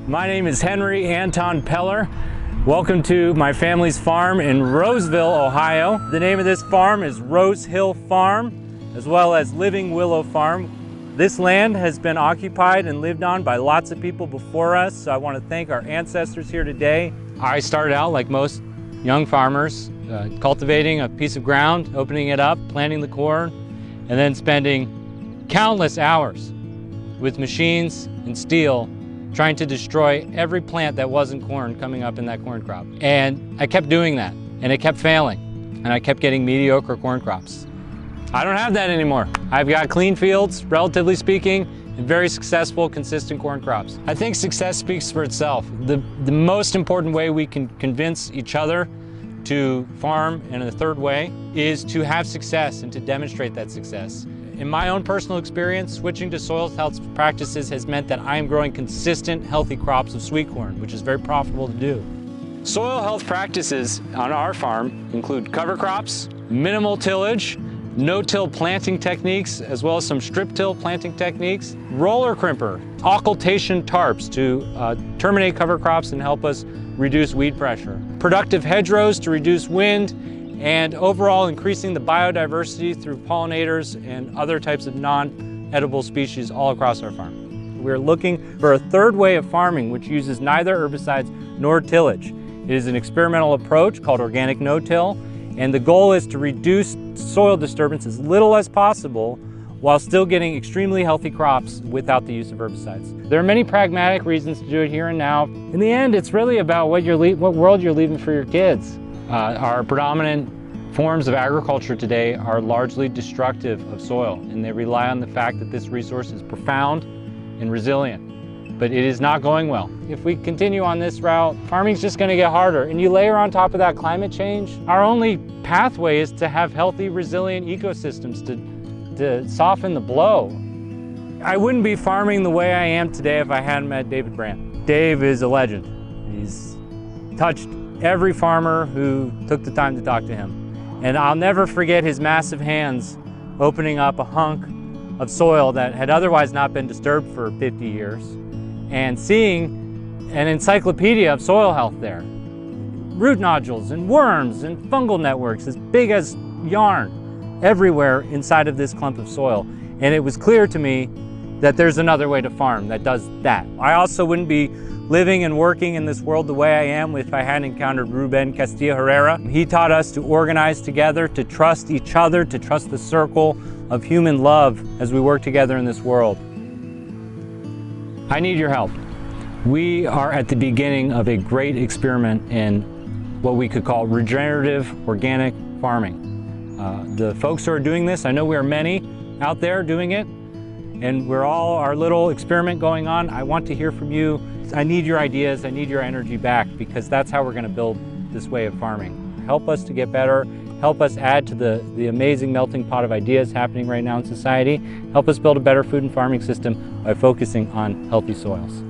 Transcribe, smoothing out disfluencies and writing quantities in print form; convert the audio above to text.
My name is Henry Anton Peller. Welcome to my family's farm in Roseville, Ohio. The name of this farm is Rose Hill Farm, as well as Living Willow Farm. This land has been occupied and lived on by lots of people before us, so I want to thank our ancestors here today. I started out like most young farmers, cultivating a piece of ground, opening it up, planting the corn, and then spending countless hours with machines and steel trying to destroy every plant that wasn't corn coming up in that corn crop. And I kept doing that, and it kept failing, and I kept getting mediocre corn crops. I don't have that anymore. I've got clean fields, relatively speaking, and very successful, consistent corn crops. I think success speaks for itself. The most important way we can convince each other to farm in a third way is to have success and to demonstrate that success. In my own personal experience, switching to soil health practices has meant that I am growing consistent, healthy crops of sweet corn, which is very profitable to do. Soil health practices on our farm include cover crops, minimal tillage, no-till planting techniques, as well as some strip-till planting techniques, roller crimper, occultation tarps to terminate cover crops and help us reduce weed pressure, productive hedgerows to reduce wind, and overall increasing the biodiversity through pollinators and other types of non-edible species all across our farm. We're looking for a third way of farming which uses neither herbicides nor tillage. It is an experimental approach called organic no-till, and the goal is to reduce soil disturbance as little as possible while still getting extremely healthy crops without the use of herbicides. There are many pragmatic reasons to do it here and now. In the end, it's really about what world you're leaving for your kids. Our predominant forms of agriculture today are largely destructive of soil, and they rely on the fact that this resource is profound and resilient. But it is not going well. If we continue on this route, farming's just going to get harder. And you layer on top of that climate change, our only pathway is to have healthy, resilient ecosystems to soften the blow. I wouldn't be farming the way I am today if I hadn't met David Brandt. Dave is a legend. He's touched every farmer who took the time to talk to him. And I'll never forget his massive hands opening up a hunk of soil that had otherwise not been disturbed for 50 years and seeing an encyclopedia of soil health there. Root nodules and worms and fungal networks as big as yarn everywhere inside of this clump of soil. And it was clear to me that there's another way to farm that does that. I also wouldn't be living and working in this world the way I am if I hadn't encountered Ruben Castillo Herrera. He taught us to organize together, to trust each other, to trust the circle of human love as we work together in this world. I need your help. We are at the beginning of a great experiment in what we could call regenerative organic farming. The folks who are doing this, I know we are many out there doing it, and we're all our little experiment going on. I want to hear from you. I need your ideas, I need your energy back, because that's how we're going to build this way of farming. Help us to get better, help us add to the amazing melting pot of ideas happening right now in society, help us build a better food and farming system by focusing on healthy soils.